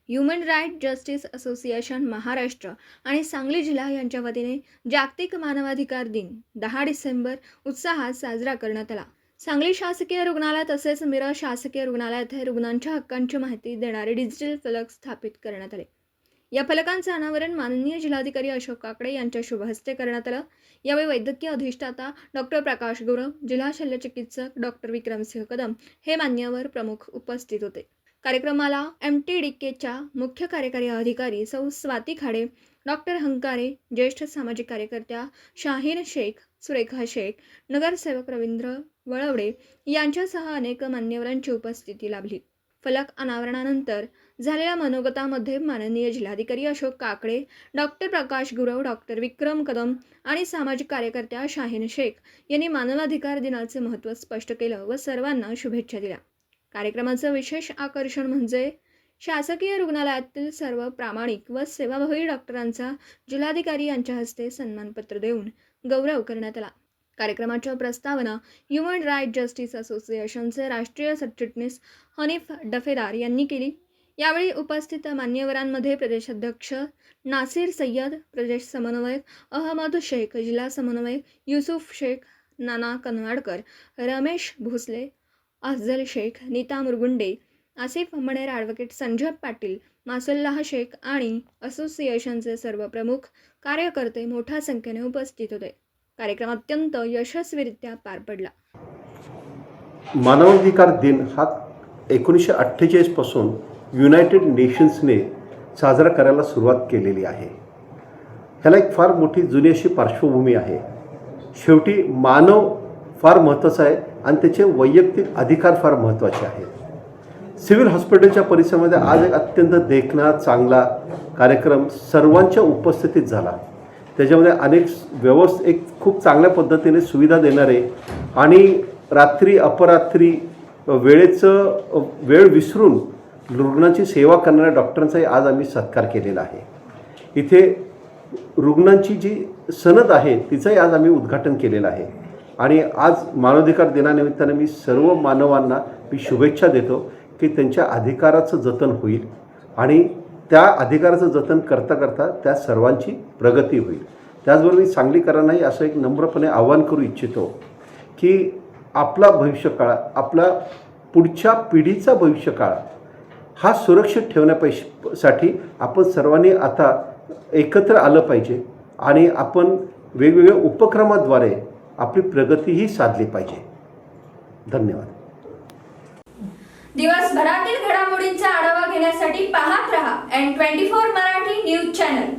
Human right justice association Maharashtra आणि सांगली जिल्हा यांच्या वतीने जागतिक मानवाधिकार दिन 10 डिसेंबर उत्साहात साजरा करण्यात आला. सांगली शासकीय रुग्णालय तसेच मिरज शासकीय रुग्णालयात रुग्णांच्या हक्कांची माहिती देणारे डिजिटल फलक स्थापित करण्यात आले. या फलकांचे अनावरण माननीय जिल्हाधिकारी अशोक काकडे यांच्या शुभ हस्ते करण्यात आलं. यावेळी वैद्यकीय अधिष्ठाता डॉक्टर प्रकाश गुरव, जिल्हा शल्यचिकित्सक डॉक्टर विक्रमसिंह कदम हे मान्यवर प्रमुख उपस्थित होते. कार्यक्रमाला MTDKच्या मुख्य कार्यकारी अधिकारी सौ स्वाती खाडे, डॉक्टर हंकारे, ज्येष्ठ सामाजिक कार्यकर्त्या शाहीन शेख, सुरेखा शेख, नगरसेवक रवींद्र वळवडे यांच्यासह अनेक मान्यवरांची उपस्थिती लाभली. फलक अनावरणानंतर झालेल्या मनोगतामध्ये माननीय जिल्हाधिकारी अशोक काकडे, डॉक्टर प्रकाश गुरव, डॉक्टर विक्रम कदम आणि सामाजिक कार्यकर्त्या शाहीन शेख यांनी मानवाधिकार दिनाचे महत्त्व स्पष्ट केलं व सर्वांना शुभेच्छा दिल्या. कार्यक्रमाचं विशेष आकर्षण म्हणजे शासकीय रुग्णालयातील सर्व प्रामाणिक व सेवाभावी डॉक्टरांचा जिल्हाधिकारी यांच्या हस्ते सन्मानपत्र देऊन गौरव करण्यात आला. कार्यक्रमाच्या प्रस्तावना ह्युमन राईट जस्टिस असोसिएशनचे राष्ट्रीय सरचिटणीस हनीफ डफेदार यांनी केली. यावेळी उपस्थित मान्यवरांमध्ये प्रदेशाध्यक्ष नासिर सय्यद, प्रदेश समन्वयक अहमद शेख, जिल्हा समन्वयक युसुफ शेख, नाना कनवाडकर, रमेश भोसले, अफजल शेख, नीता मुरगुंडे, आसिफ मणेर, ॲडव्होकेट संजय पाटील, मासुल्लाह शेख आणि असोसिएशनचे सर्व प्रमुख कार्यकर्ते मोठ्या संख्येने उपस्थित होते. कार्यक्रम अत्यंत यशस्वीरित्या पार पडला. मानवाधिकार दिन हा 1948 पासून युनायटेड नेशन्सने साजरा करायला सुरुवात केलेली आहे. ह्याला एक फार मोठी जुनी अशी पार्श्वभूमी आहे. शेवटी मानव फार महत्त्वाचा आहे आणि त्याचे वैयक्तिक अधिकार फार महत्त्वाचे आहेत. सिव्हिल हॉस्पिटलच्या परिसरामध्ये आज एक अत्यंत देखणा चांगला कार्यक्रम सर्वांच्या उपस्थितीत झाला. त्याच्यामध्ये अनेक एक खूप चांगल्या पद्धतीने सुविधा देणारे आणि रात्री अपरात्री वेळ विसरून रुग्णांची सेवा करणाऱ्या डॉक्टरांचाही आज आम्ही सत्कार केलेला आहे. इथे रुग्णांची जी सनद आहे तिचंही आज आम्ही उद्घाटन केलेलं आहे. आणि आज मानवाधिकार दिनानिमित्ताने मी सर्व मानवांना शुभेच्छा देतो की त्यांच्या अधिकाराचं जतन होईल आणि त्या अधिकाराचं जतन करता करता त्या सर्वांची प्रगती होईल. त्याचबरोबर मी सांगलीकरांनाही असं एक नम्रपणे आवाहन करू इच्छितो की आपला भविष्यकाळ, आपला पुढच्या पिढीचा भविष्यकाळ हा सुरक्षित ठेवण्यासाठी आपण सर्वांनी आता एकत्र आलं पाहिजे आणि आपण वेगवेगळ्या उपक्रमाद्वारे आपली प्रगतीही साधली पाहिजे. धन्यवाद. दिवसभरातील घडामोडींचा आढावा घेण्यासाठी पाहत रहा N24 मराठी न्यूज चॅनल.